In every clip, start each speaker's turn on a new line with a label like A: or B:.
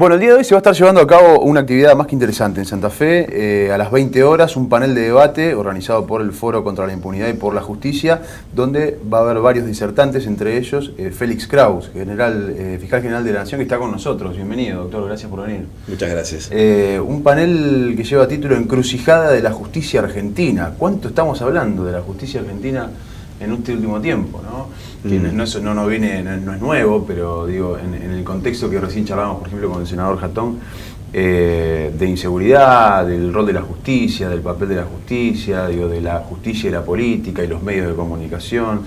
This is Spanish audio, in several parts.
A: Bueno, el día de hoy se va a estar llevando a cabo una actividad más que interesante en Santa Fe, a las 20 horas, un panel de debate organizado por el Foro contra la Impunidad y por la Justicia, donde va a haber varios disertantes, entre ellos Félix Kraus, fiscal general de la Nación, que está con nosotros. Bienvenido, doctor, gracias por venir.
B: Muchas gracias.
A: Un panel que lleva título Encrucijada de la Justicia Argentina. ¿Cuánto estamos hablando de la justicia argentina en este último tiempo, ¿no? Que no es nuevo, pero digo, en el contexto que recién charlábamos, por ejemplo, con el senador Jatón, de inseguridad, del rol de la justicia, del papel de la justicia, digo, de la justicia y la política y los medios de comunicación.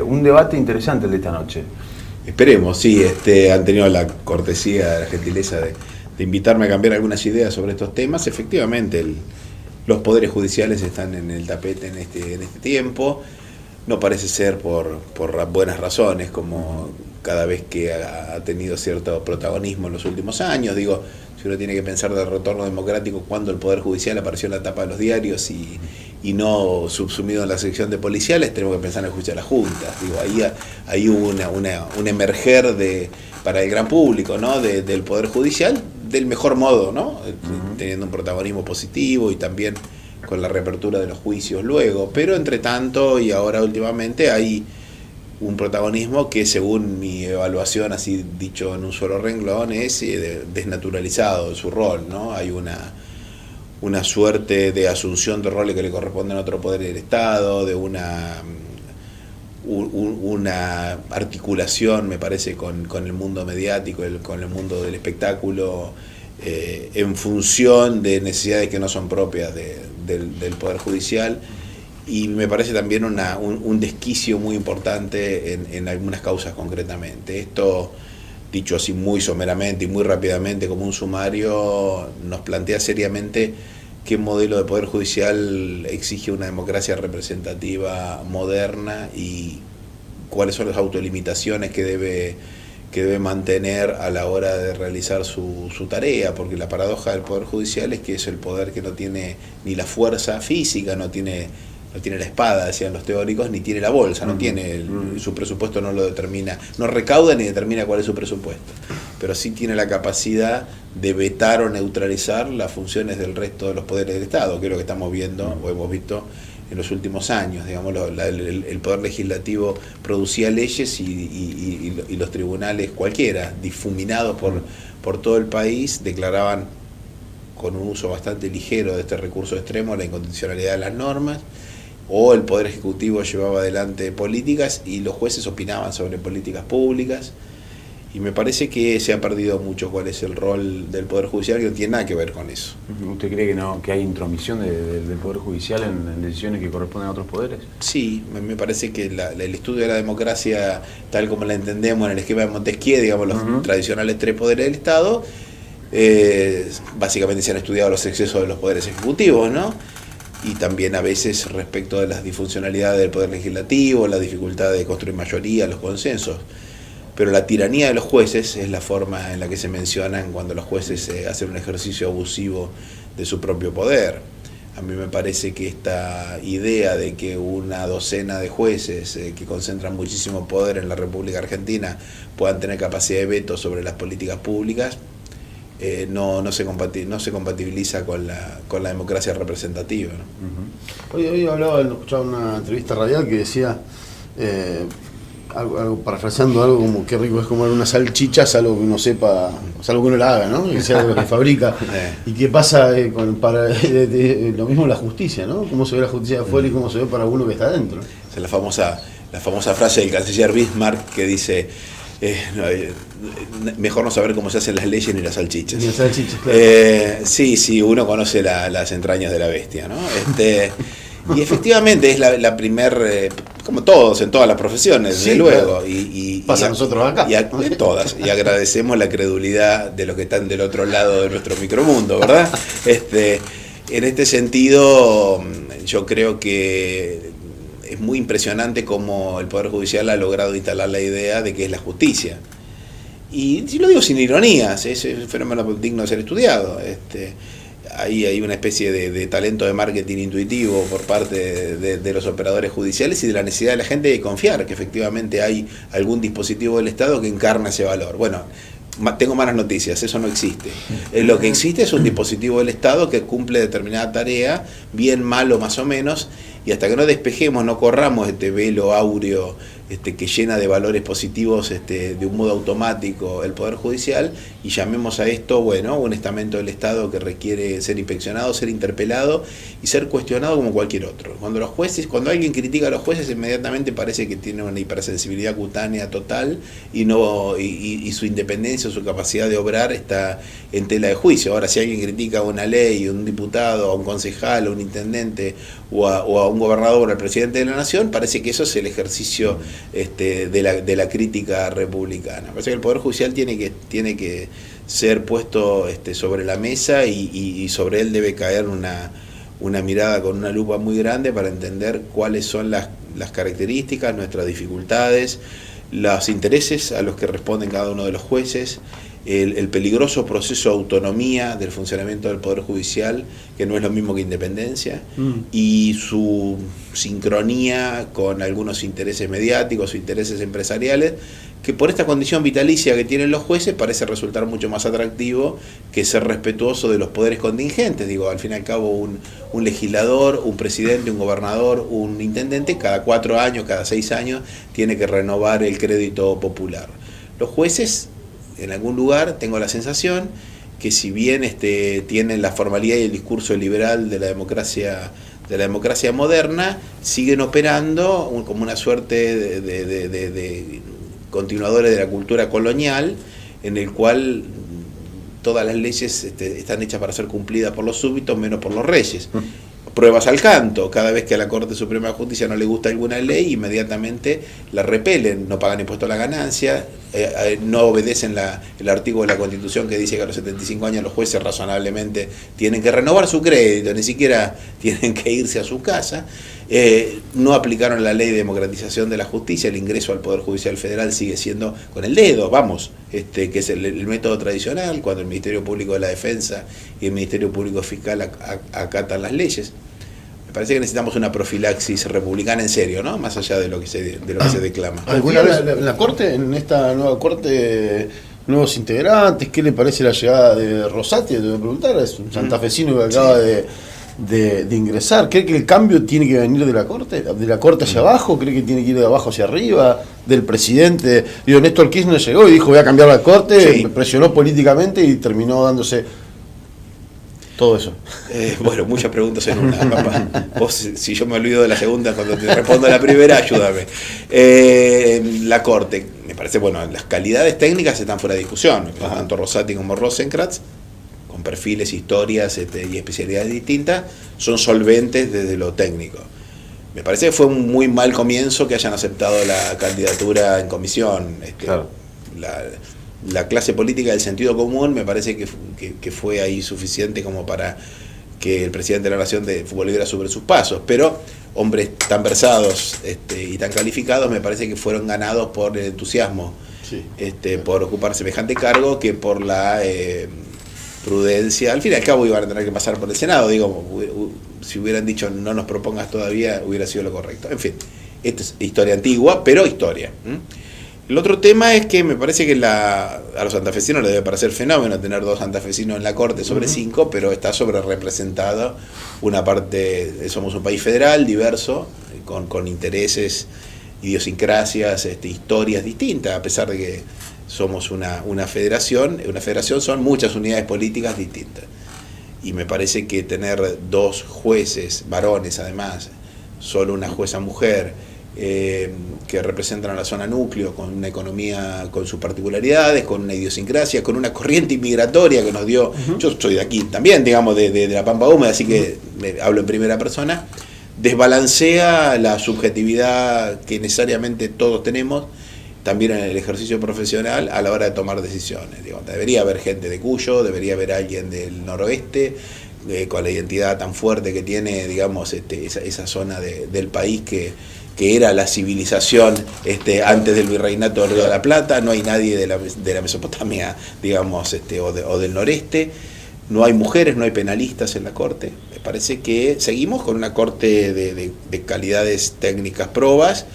A: Un debate interesante el de esta noche.
B: Esperemos, sí, han tenido la cortesía, la gentileza de invitarme a cambiar algunas ideas sobre estos temas. Efectivamente, los poderes judiciales están en el tapete en este tiempo. No parece ser por buenas razones, como cada vez que ha tenido cierto protagonismo en los últimos años. Digo, si uno tiene que pensar del retorno democrático, cuando el Poder Judicial apareció en la tapa de los diarios y no subsumido en la sección de policiales, tenemos que pensar en el juicio de las juntas. Digo, ahí hubo un emerger para el gran público, ¿no? del Poder Judicial del mejor modo, ¿no? Teniendo un protagonismo positivo y también con la reapertura de los juicios luego, pero entre tanto y ahora últimamente hay un protagonismo que, según mi evaluación, así dicho en un solo renglón, es desnaturalizado de su rol, ¿no? Hay una suerte de asunción de roles que le corresponden a otro poder del Estado, de una articulación, me parece, con el mundo mediático, con el mundo del espectáculo, en función de necesidades que no son propias del Poder Judicial, y me parece también un desquicio muy importante en algunas causas concretamente. Esto, dicho así muy someramente y muy rápidamente como un sumario, nos plantea seriamente qué modelo de Poder Judicial exige una democracia representativa moderna y cuáles son las autolimitaciones que debe mantener a la hora de realizar su tarea, porque la paradoja del Poder Judicial es que es el poder que no tiene ni la fuerza física, no tiene la espada, decían los teóricos, ni tiene la bolsa, no tiene su presupuesto, no lo determina, no recauda ni determina cuál es su presupuesto, pero sí tiene la capacidad de vetar o neutralizar las funciones del resto de los poderes del Estado, que es lo que estamos viendo o hemos visto en los últimos años. Digamos, el Poder Legislativo producía leyes y los tribunales cualquiera, difuminados por todo el país, declaraban con un uso bastante ligero de este recurso extremo la inconstitucionalidad de las normas, o el Poder Ejecutivo llevaba adelante políticas y los jueces opinaban sobre políticas públicas. Y me parece que se ha perdido mucho cuál es el rol del Poder Judicial, que no tiene nada que ver con eso.
A: ¿Usted cree que hay intromisión del Poder Judicial en decisiones que corresponden a otros poderes? Sí,
B: me parece que el estudio de la democracia, tal como la entendemos en el esquema de Montesquieu, digamos, los tradicionales tres poderes del Estado, básicamente se han estudiado los excesos de los poderes ejecutivos, ¿no? Y también a veces respecto de las disfuncionalidades del Poder Legislativo, la dificultad de construir mayoría, los consensos. Pero la tiranía de los jueces es la forma en la que se mencionan cuando los jueces hacen un ejercicio abusivo de su propio poder. A mí me parece que esta idea de que una docena de jueces que concentran muchísimo poder en la República Argentina puedan tener capacidad de veto sobre las políticas públicas no se compatibiliza con la democracia representativa, ¿no?
C: Hoy escuchaba una entrevista radial que decía, algo parafraseando, algo como qué rico es comer una salchicha, salvo que uno sepa, salvo que uno la haga, ¿no? Que sea algo que fabrica. ¿Y qué pasa lo mismo la justicia, ¿no? Cómo se ve la justicia de afuera y cómo se ve para uno que está adentro.
B: Esa es la famosa frase del canciller Bismarck que dice: mejor no saber cómo se hacen las leyes ni las salchichas.
C: Ni las salchichas, claro.
B: Sí, uno conoce las entrañas de la bestia, ¿no? Y efectivamente es la primer, como todos, en todas las profesiones, desde luego.
C: Claro. Pasa a nosotros acá.
B: En todas. Y agradecemos la credulidad de los que están del otro lado de nuestro micromundo, ¿verdad? En este sentido, yo creo que es muy impresionante cómo el Poder Judicial ha logrado instalar la idea de que es la justicia. Y si lo digo sin ironías, es un fenómeno digno de ser estudiado. Ahí hay una especie de talento de marketing intuitivo por parte de los operadores judiciales y de la necesidad de la gente de confiar que efectivamente hay algún dispositivo del Estado que encarna ese valor. Bueno, tengo malas noticias, eso no existe. Lo que existe es un dispositivo del Estado que cumple determinada tarea, bien, malo, más o menos, y hasta que no despejemos, no corramos este velo áureo que llena de valores positivos de un modo automático el Poder Judicial, y llamemos a esto, bueno, un estamento del Estado que requiere ser inspeccionado, ser interpelado y ser cuestionado como cualquier otro. Cuando alguien critica a los jueces, inmediatamente parece que tiene una hipersensibilidad cutánea total y su independencia, su capacidad de obrar está en tela de juicio. Ahora, si alguien critica a una ley, a un diputado, a un concejal, a un intendente o a un gobernador, al presidente de la nación, parece que eso es el ejercicio de la crítica republicana. Parece que el Poder Judicial tiene que ser puesto sobre la mesa y sobre él debe caer una mirada con una lupa muy grande para entender cuáles son las características, nuestras dificultades, los intereses a los que responden cada uno de los jueces, el peligroso proceso de autonomía del funcionamiento del Poder Judicial, que no es lo mismo que independencia, y su sincronía con algunos intereses mediáticos o intereses empresariales, que por esta condición vitalicia que tienen los jueces parece resultar mucho más atractivo que ser respetuoso de los poderes contingentes. Digo, al fin y al cabo un legislador, un presidente, un gobernador, un intendente, cada 4 años, cada 6 años, tiene que renovar el crédito popular. Los jueces, en algún lugar, tengo la sensación que si bien tienen la formalidad y el discurso liberal de la democracia moderna, siguen operando como una suerte de continuadores de la cultura colonial, en el cual todas las leyes están hechas para ser cumplidas por los súbditos, menos por los reyes. Pruebas al canto: cada vez que a la Corte Suprema de Justicia no le gusta alguna ley, inmediatamente la repelen, no pagan impuesto a la ganancia, no obedecen el artículo de la Constitución que dice que a los 75 años los jueces razonablemente tienen que renovar su crédito, ni siquiera tienen que irse a su casa. No aplicaron la ley de democratización de la justicia, el ingreso al Poder Judicial Federal sigue siendo con el dedo, que es el método tradicional, cuando el Ministerio Público de la Defensa y el Ministerio Público Fiscal acatan las leyes. Me parece que necesitamos una profilaxis republicana en serio, ¿no? Más allá de lo que se declama.
C: ¿Alguna vez en la Corte, en esta nueva Corte, nuevos integrantes, qué le parece la llegada de Rosati? Te voy a preguntar, es un santafesino que acaba de ingresar. ¿Cree que el cambio tiene que venir de la Corte hacia abajo? ¿Cree que tiene que ir de abajo hacia arriba? Del presidente. Néstor Kirchner llegó y dijo voy a cambiar la Corte, presionó políticamente y terminó dándose todo eso.
B: Bueno, muchas preguntas en una, papá. Vos, si yo me olvido de la segunda, cuando te respondo a la primera, ayúdame. La Corte, me parece, las calidades técnicas están fuera de discusión. Tanto Rosati como Rosenkrantz, con perfiles, historias y especialidades distintas, son solventes desde lo técnico. Me parece que fue un muy mal comienzo que hayan aceptado la candidatura en comisión.
A: Claro.
B: La clase política del sentido común me parece que fue ahí suficiente como para que el presidente de la Nación volviera sobre sus pasos, pero hombres tan versados y tan calificados me parece que fueron ganados por el entusiasmo, por ocupar semejante cargo, que por la prudencia. Al fin y al cabo iban a tener que pasar por el Senado, si hubieran dicho no nos propongas todavía, hubiera sido lo correcto. En fin, esta es historia antigua, pero historia. El otro tema es que me parece que a los santafesinos les debe parecer fenómeno tener 2 santafesinos en la Corte sobre 5, pero está sobre representado una parte. Somos un país federal, diverso, con intereses, idiosincrasias, historias distintas, a pesar de que somos una federación. Una federación son muchas unidades políticas distintas. Y me parece que tener 2 jueces, varones además, solo una jueza mujer, que representan a la zona núcleo, con una economía con sus particularidades, con una idiosincrasia, con una corriente inmigratoria que nos dio. Yo soy de aquí también, de la Pampa Húmeda, así que hablo en primera persona. Desbalancea la subjetividad que necesariamente todos tenemos, también en el ejercicio profesional, a la hora de tomar decisiones. Debería haber gente de Cuyo, debería haber alguien del noroeste, con la identidad tan fuerte que tiene, esa zona del país que era la civilización antes del virreinato del Río de la Plata. No hay nadie de la Mesopotamia, o del noreste. No hay mujeres, no hay penalistas en la Corte. Me parece que seguimos con una Corte de calidades técnicas probas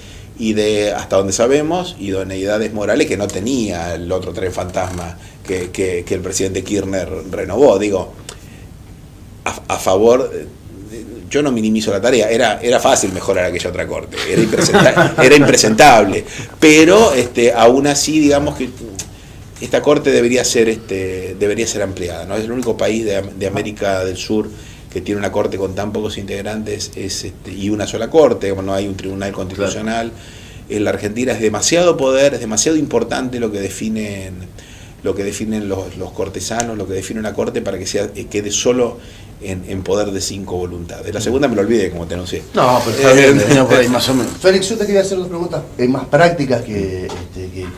B: y de, hasta donde sabemos, idoneidades morales que no tenía el otro tren fantasma que el presidente Kirchner renovó. Digo, a favor, yo no minimizo la tarea, era fácil mejorar aquella otra corte, era impresentable, pero aún así, digamos que esta corte debería ser ampliada, ¿no? Es el único país de América del Sur que tiene una corte con tan pocos integrantes y una sola corte, como no hay un tribunal constitucional. Claro. En la Argentina es demasiado poder, es demasiado importante lo que definen los cortesanos, lo que define una corte para que quede solo en poder de 5 voluntades. La segunda me lo olvidé, como te anuncié.
C: No, pero está por ahí más o menos.
D: Félix, yo te quería hacer dos preguntas más prácticas que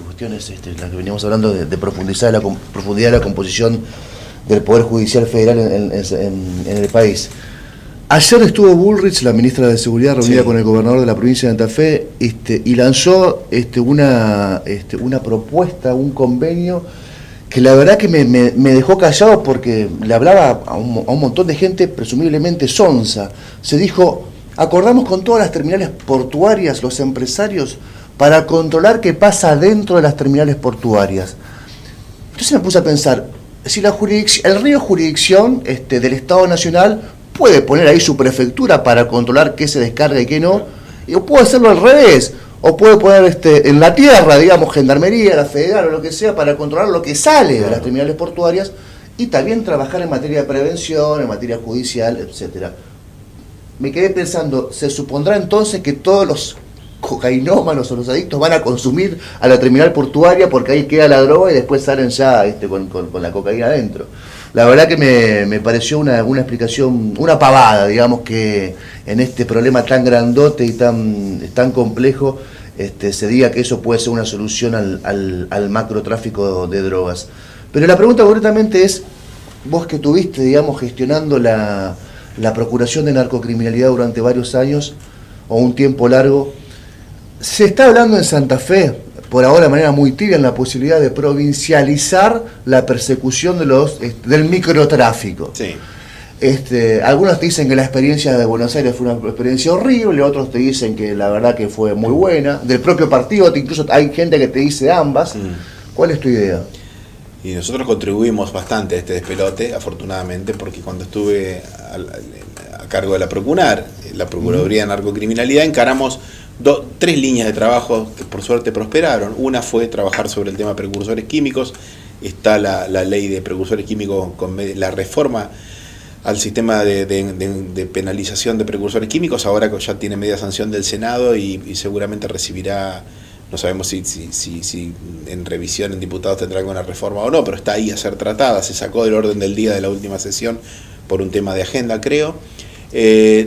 D: cuestiones las que veníamos hablando de profundidad de la composición del Poder Judicial Federal en el país. Ayer estuvo Bullrich, la ministra de Seguridad, reunida con el gobernador de la provincia de Santa Fe, y lanzó una propuesta, un convenio que la verdad que me dejó callado porque le hablaba a un montón de gente presumiblemente sonsa. Se dijo, acordamos con todas las terminales portuarias, los empresarios, para controlar qué pasa dentro de las terminales portuarias. Entonces me puse a pensar, si el río jurisdicción del Estado Nacional puede poner ahí su prefectura para controlar qué se descarga y qué no, y puede hacerlo al revés, o puede poner en la tierra, digamos, Gendarmería, la Federal o lo que sea, para controlar lo que sale de las terminales portuarias, y también trabajar en materia de prevención, en materia judicial, etcétera. Me quedé pensando, ¿se supondrá entonces que todos los cocainómanos o los adictos van a consumir a la terminal portuaria porque ahí queda la droga y después salen ya con la cocaína adentro? La verdad que me pareció una explicación, una pavada, digamos, que en este problema tan grandote y tan complejo se diga que eso puede ser una solución al macrotráfico de drogas. Pero la pregunta concretamente es, vos que estuviste, digamos, gestionando la procuración de narcocriminalidad durante varios años o un tiempo largo, se está hablando en Santa Fe, por ahora de manera muy tibia, en la posibilidad de provincializar la persecución del microtráfico.
B: Sí.
D: Algunos te dicen que la experiencia de Buenos Aires fue una experiencia horrible, otros te dicen que la verdad que fue muy buena. Del propio partido, incluso hay gente que te dice ambas. ¿Cuál es tu idea?
B: Y nosotros contribuimos bastante a este despelote, afortunadamente, porque cuando estuve a cargo de la Procuraduría de Narcocriminalidad, encaramos 3 líneas de trabajo que por suerte prosperaron. Una fue trabajar sobre el tema de precursores químicos. Está la ley de precursores químicos con la reforma al sistema de penalización de precursores químicos, ahora que ya tiene media sanción del Senado y seguramente recibirá, no sabemos si en revisión en diputados tendrá alguna reforma o no, pero está ahí a ser tratada. Se sacó del orden del día de la última sesión por un tema de agenda, creo.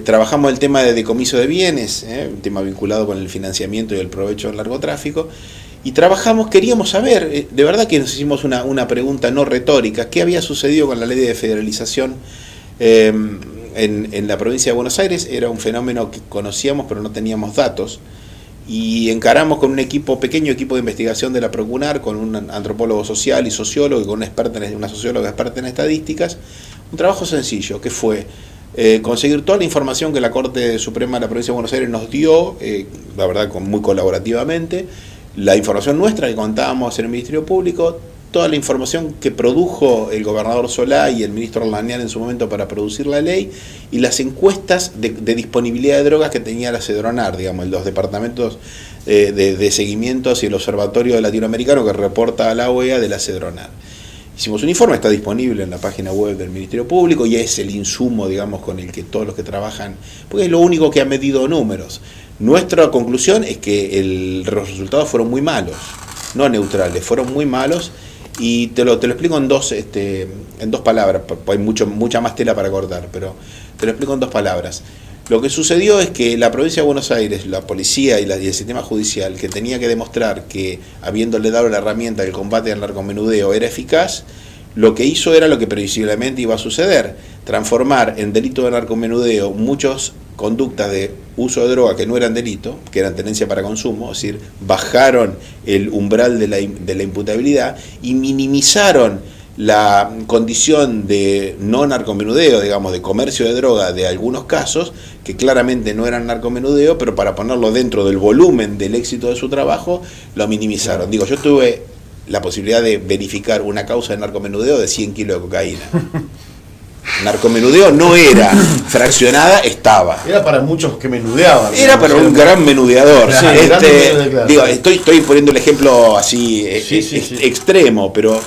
B: Trabajamos el tema de decomiso de bienes, un tema vinculado con el financiamiento y el provecho del narcotráfico, y queríamos saber, de verdad que nos hicimos una pregunta no retórica, ¿qué había sucedido con la ley de federalización en la provincia de Buenos Aires? Era un fenómeno que conocíamos pero no teníamos datos, y encaramos con un pequeño equipo de investigación de la Procunar, con un antropólogo social y sociólogo, y con una socióloga experta en estadísticas, un trabajo sencillo que fue conseguir toda la información que la Corte Suprema de la Provincia de Buenos Aires nos dio, la verdad muy colaborativamente, la información nuestra que contábamos en el Ministerio Público, toda la información que produjo el gobernador Solá y el ministro Orlanian en su momento para producir la ley, y las encuestas de disponibilidad de drogas que tenía la Cedronar, digamos, los departamentos de seguimientos y el Observatorio Latinoamericano que reporta a la OEA de la Cedronar. Hicimos un informe, está disponible en la página web del Ministerio Público y es el insumo, digamos, con el que todos los que trabajan, porque es lo único que ha medido números. Nuestra conclusión es que los resultados fueron muy malos, no neutrales, fueron muy malos, y te lo explico en dos palabras, hay mucha más tela para cortar, pero te lo explico en 2 palabras. Lo que sucedió es que la provincia de Buenos Aires, la policía y el sistema judicial, que tenía que demostrar que, habiéndole dado la herramienta del combate al narcomenudeo, era eficaz, lo que hizo era lo que previsiblemente iba a suceder: transformar en delito de narcomenudeo muchas conductas de uso de droga que no eran delito, que eran tenencia para consumo, es decir, bajaron el umbral de la imputabilidad y minimizaron la condición de no narcomenudeo, digamos, de comercio de droga de algunos casos, que claramente no eran narcomenudeo, pero para ponerlo dentro del volumen del éxito de su trabajo, lo minimizaron. Digo, yo tuve la posibilidad de verificar una causa de narcomenudeo de 100 kilos de cocaína. Narcomenudeo no era fraccionada, estaba.
C: Era para muchos que menudeaban.
B: Era para un gran menudeador.
C: Sí, claro.
B: Digo, estoy poniendo el ejemplo así extremo, pero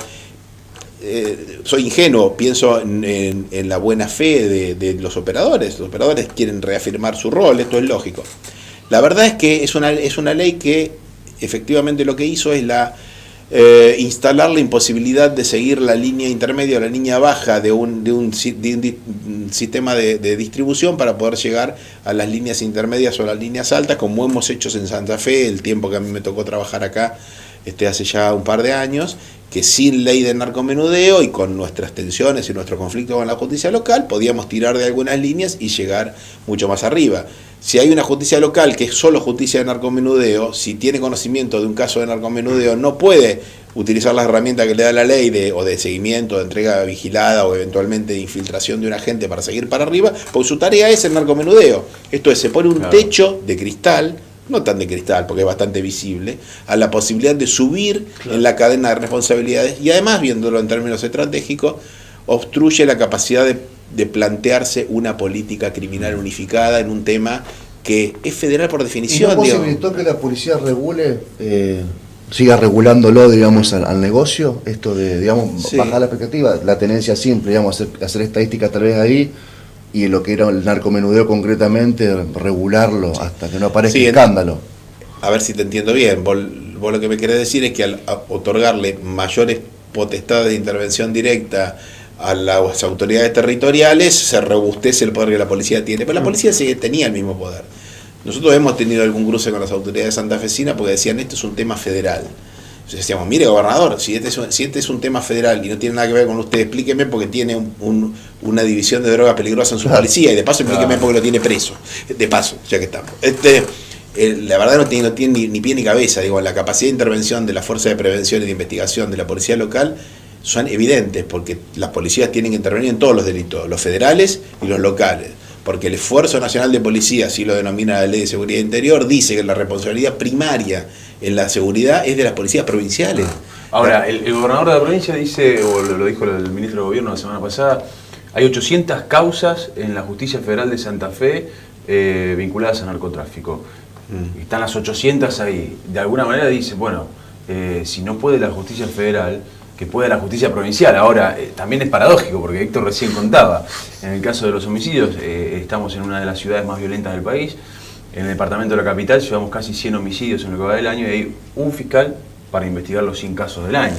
B: soy ingenuo, pienso en la buena fe de los operadores. Los operadores quieren reafirmar su rol, esto es lógico. La verdad es que es una ley que efectivamente lo que hizo es instalar la imposibilidad de seguir la línea intermedia o la línea baja de un sistema de distribución para poder llegar a las líneas intermedias o las líneas altas, como hemos hecho en Santa Fe, el tiempo que a mí me tocó trabajar acá hace ya un par de años, que sin ley de narcomenudeo y con nuestras tensiones y nuestro conflicto con la justicia local podíamos tirar de algunas líneas y llegar mucho más arriba. Si hay una justicia local que es solo justicia de narcomenudeo, si tiene conocimiento de un caso de narcomenudeo, no puede utilizar las herramientas que le da la ley o de seguimiento, de entrega vigilada o eventualmente de infiltración de un agente para seguir para arriba, porque su tarea es el narcomenudeo. Esto es, se pone un techo de cristal, no tan de cristal porque es bastante visible, a la posibilidad de subir en la cadena de responsabilidades y además, viéndolo en términos estratégicos, obstruye la capacidad de plantearse una política criminal unificada en un tema que es federal por definición.
D: ¿Y no posibilitó que la policía regule, siga regulándolo, digamos, al negocio? Esto de, digamos, bajar la expectativa, la tenencia simple, digamos, hacer estadísticas tal vez ahí, y lo que era el narcomenudeo concretamente, regularlo hasta que no aparezca escándalo.
B: A ver si te entiendo bien. Vos lo que me querés decir es que al otorgarle mayores potestades de intervención directa a las autoridades territoriales, se robustece el poder que la policía tiene. Pero la policía tenía el mismo poder. Nosotros hemos tenido algún cruce con las autoridades santafesinas porque decían, esto es un tema federal. Entonces decíamos, mire, gobernador, si este es un tema federal y no tiene nada que ver con usted, explíqueme porque tiene una división de drogas peligrosas en su policía, y de paso explíqueme porque lo tiene preso. De paso, ya que estamos. La verdad no tiene ni pie ni cabeza. Digo, la capacidad de intervención de la Fuerza de Prevención y de Investigación de la Policía Local son evidentes, porque las policías tienen que intervenir en todos los delitos, los federales y los locales. Porque el Esfuerzo Nacional de Policía, así lo denomina la Ley de Seguridad Interior, dice que la responsabilidad primaria en la seguridad es de las policías provinciales.
A: Ahora, el gobernador de la provincia dice, o lo dijo el ministro de Gobierno la semana pasada, hay 800 causas en la Justicia Federal de Santa Fe vinculadas a narcotráfico. Y están las 800 ahí. De alguna manera dice, bueno, si no puede la Justicia Federal, que pueda la justicia provincial. Ahora, también es paradójico, porque Héctor recién contaba, en el caso de los homicidios, estamos en una de las ciudades más violentas del país. En el departamento de la capital llevamos casi 100 homicidios en lo que va del año y hay un fiscal para investigar los 100 casos del año.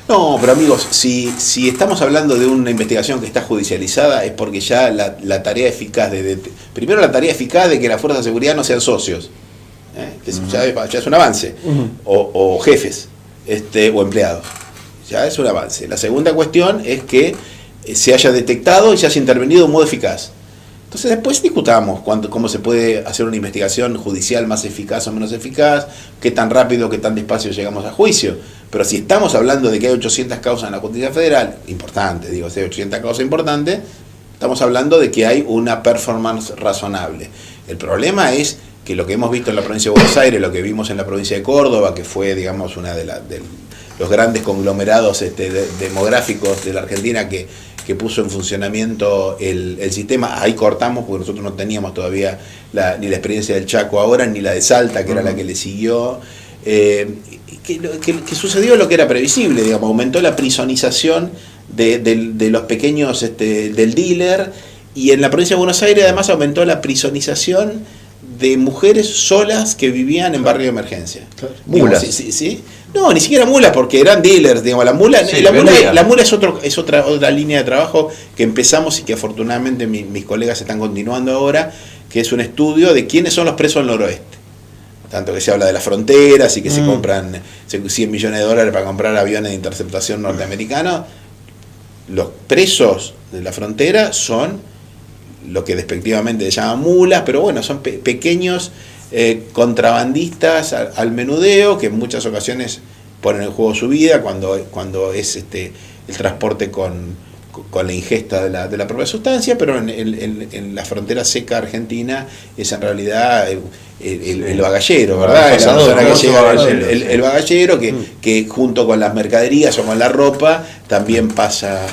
B: No, pero amigos, si estamos hablando de una investigación que está judicializada, es porque ya la tarea eficaz primero la tarea eficaz de que las fuerzas de seguridad no sean socios, que ya es un avance, o jefes o empleados. Ya es un avance. La segunda cuestión es que se haya detectado y se haya intervenido de un modo eficaz. Entonces después discutamos cómo se puede hacer una investigación judicial más eficaz o menos eficaz, qué tan rápido, qué tan despacio llegamos a juicio. Pero si estamos hablando de que hay 800 causas en la justicia federal, importante, digo, si hay 800 causas importantes, estamos hablando de que hay una performance razonable. El problema es que lo que hemos visto en la provincia de Buenos Aires, lo que vimos en la provincia de Córdoba, que fue, digamos, una de los grandes conglomerados demográficos de la Argentina que puso en funcionamiento el sistema, ahí cortamos porque nosotros no teníamos todavía ni la experiencia del Chaco ahora, ni la de Salta, que era la que le siguió, que sucedió lo que era previsible, digamos, aumentó la prisonización de los pequeños, del dealer, y en la provincia de Buenos Aires además aumentó la prisonización de mujeres solas que vivían en barrio de emergencia.
D: Claro. Mulas.
B: ¿Sí? No, ni siquiera mulas, porque eran dealers, digamos. La mula es otra línea de trabajo que empezamos y que afortunadamente mis colegas están continuando ahora, que es un estudio de quiénes son los presos del noroeste. Tanto que se habla de las fronteras y que se compran 100 millones de dólares para comprar aviones de interceptación norteamericanos. Los presos de la frontera son lo que despectivamente se llaman mulas, pero bueno, son pequeños contrabandistas al menudeo, que en muchas ocasiones ponen en juego su vida cuando es el transporte con la ingesta de la propia sustancia, pero en la frontera seca argentina es en realidad el bagallero, ¿verdad? El bagallero que junto con las mercaderías o con la ropa también pasa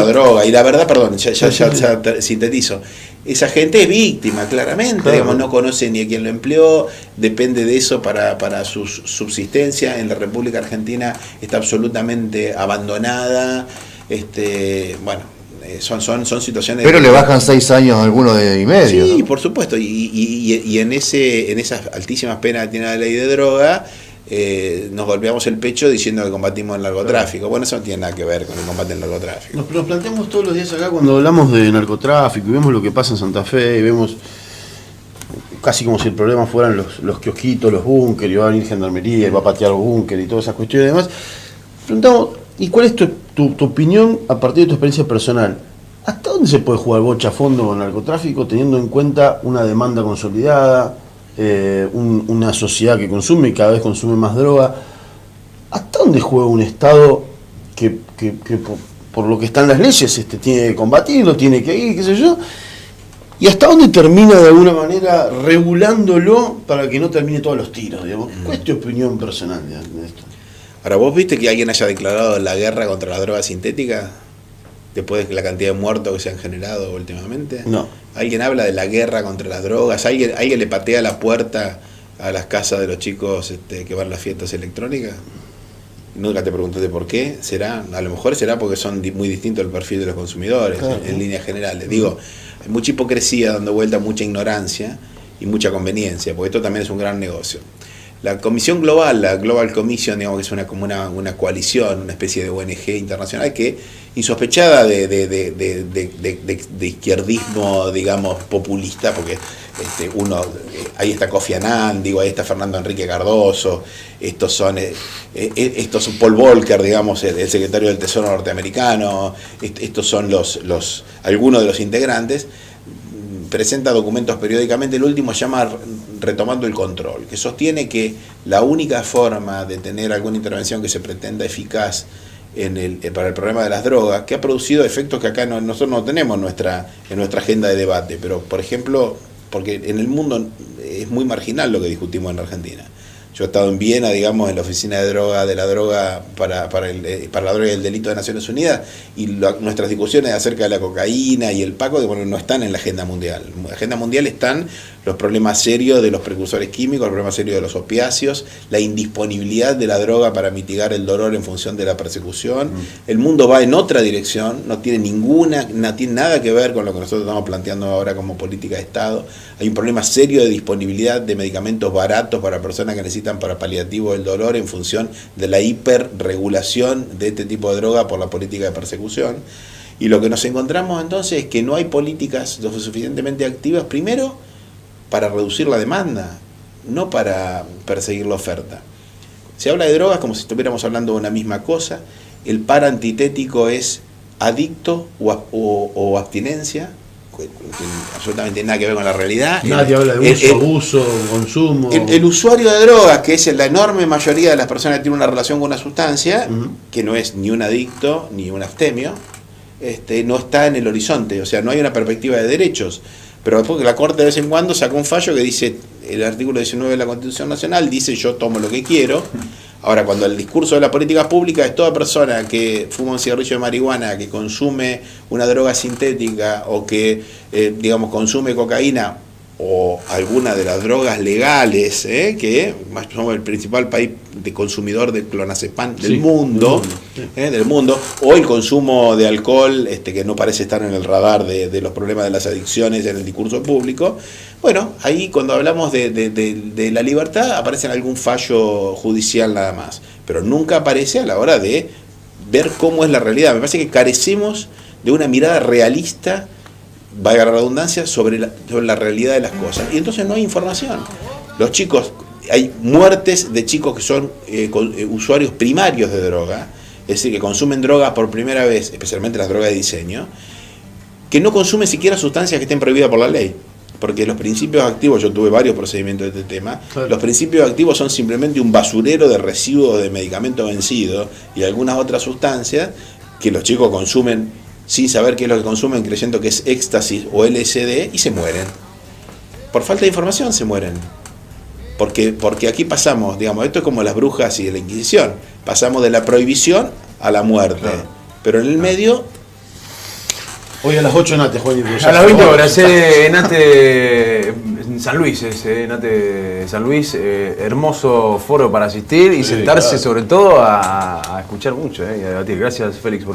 B: droga. Y la verdad, perdón, ya sintetizo, esa gente es víctima, claramente, claro. Digamos, no conoce ni a quién lo empleó, depende de eso para su subsistencia. En la República Argentina está absolutamente abandonada. Bueno, son situaciones.
D: Pero le bajan 6 años a alguno y medio.
B: Sí,
D: ¿no?
B: por supuesto. Y en esas altísimas penas que tiene la ley de droga, nos golpeamos el pecho diciendo que combatimos el narcotráfico. Bueno, eso no tiene nada que ver con el combate al narcotráfico.
C: Nos planteamos todos los días acá cuando hablamos de narcotráfico y vemos lo que pasa en Santa Fe y vemos casi como si el problema fueran los kiosquitos, los búnkeres, y va a venir gendarmería y va a patear los búnkeres y todas esas cuestiones y demás. Preguntamos, ¿y cuál es tu opinión a partir de tu experiencia personal? ¿Hasta dónde se puede jugar bocha a fondo con el narcotráfico teniendo en cuenta una demanda consolidada, una sociedad que consume y cada vez consume más droga? ¿Hasta dónde juega un Estado que por lo que están las leyes tiene que combatirlo, tiene que ir, qué sé yo? ¿Y hasta dónde termina de alguna manera regulándolo para que no termine todos los tiros, digamos? ¿Cuál es tu opinión personal de esto?
B: Ahora, ¿vos viste que alguien haya declarado la guerra contra las drogas sintéticas? Después de la cantidad de muertos que se han generado últimamente.
C: No.
B: ¿Alguien habla de la guerra contra las drogas? ¿Alguien le patea la puerta a las casas de los chicos que van a las fiestas electrónicas? Nunca te preguntaste por qué. ¿Será? A lo mejor será porque son muy distintos el perfil de los consumidores, claro, en líneas generales. Digo, hay mucha hipocresía dando vuelta, mucha ignorancia y mucha conveniencia, porque esto también es un gran negocio. La Comisión Global, la Global Commission, digamos que es como una coalición, una especie de ONG internacional que, insospechada de izquierdismo, digamos, populista, porque ahí está Kofi Annan, ahí está Fernando Enrique Cardoso, estos son Paul Volcker, digamos, el secretario del Tesoro norteamericano, estos son algunos de los integrantes. Presenta documentos periódicamente, el último se llama Retomando el Control, que sostiene que la única forma de tener alguna intervención que se pretenda eficaz para el problema de las drogas, que ha producido efectos que acá nosotros no tenemos en nuestra agenda de debate, pero por ejemplo, porque en el mundo es muy marginal lo que discutimos en la Argentina. Yo he estado en Viena, digamos, en la oficina de la droga para la droga y el delito de Naciones Unidas, y nuestras discusiones acerca de la cocaína y el Paco, bueno, no están en la agenda mundial. En la agenda mundial están los problemas serios de los precursores químicos, los problemas serios de los opiáceos, la indisponibilidad de la droga para mitigar el dolor en función de la persecución. El mundo va en otra dirección, no tiene nada que ver con lo que nosotros estamos planteando ahora como política de Estado. Hay un problema serio de disponibilidad de medicamentos baratos para personas que necesitan para paliativo del dolor en función de la hiperregulación de este tipo de droga por la política de persecución. Y lo que nos encontramos entonces es que no hay políticas lo suficientemente activas, primero, para reducir la demanda, no para perseguir la oferta. Se habla de drogas como si estuviéramos hablando de una misma cosa. El par antitético es adicto o abstinencia, que no tiene absolutamente nada que ver con la realidad.
C: Nadie habla de uso, abuso, consumo.
B: El usuario de drogas, que es la enorme mayoría de las personas que tienen una relación con una sustancia, que no es ni un adicto ni un abstemio, no está en el horizonte, o sea, no hay una perspectiva de derechos. Pero después la Corte de vez en cuando sacó un fallo que dice, el artículo 19 de la Constitución Nacional dice yo tomo lo que quiero. Ahora, cuando el discurso de la política pública es toda persona que fuma un cigarrillo de marihuana, que consume una droga sintética o que, consume cocaína o alguna de las drogas legales, que somos el principal país de consumidor de clonazepam del mundo, o el consumo de alcohol, que no parece estar en el radar de los problemas de las adicciones en el discurso público. Bueno, ahí cuando hablamos de la libertad aparece en algún fallo judicial nada más, pero nunca aparece a la hora de ver cómo es la realidad. Me parece que carecemos de una mirada realista, valga la redundancia, sobre la realidad de las cosas. Y entonces no hay información. Los chicos, hay muertes de chicos que son usuarios primarios de droga, es decir, que consumen drogas por primera vez, especialmente las drogas de diseño, que no consumen siquiera sustancias que estén prohibidas por la ley. Porque los principios activos, yo tuve varios procedimientos de este tema, claro. Los principios activos son simplemente un basurero de residuos de medicamentos vencidos y algunas otras sustancias que los chicos consumen sin saber qué es lo que consumen, creyendo que es éxtasis o LSD, y se mueren. Por falta de información se mueren. Porque aquí pasamos, digamos, esto es como las brujas y la Inquisición. Pasamos de la prohibición a la muerte. Claro. Pero en el medio...
C: Hoy a las 8 en ATE, Juan.
A: A las 20 horas, en ATE, en San Luis, en ATE San Luis, hermoso foro para asistir y sentarse, claro, sobre todo a escuchar mucho y a debatir. Gracias, Félix, por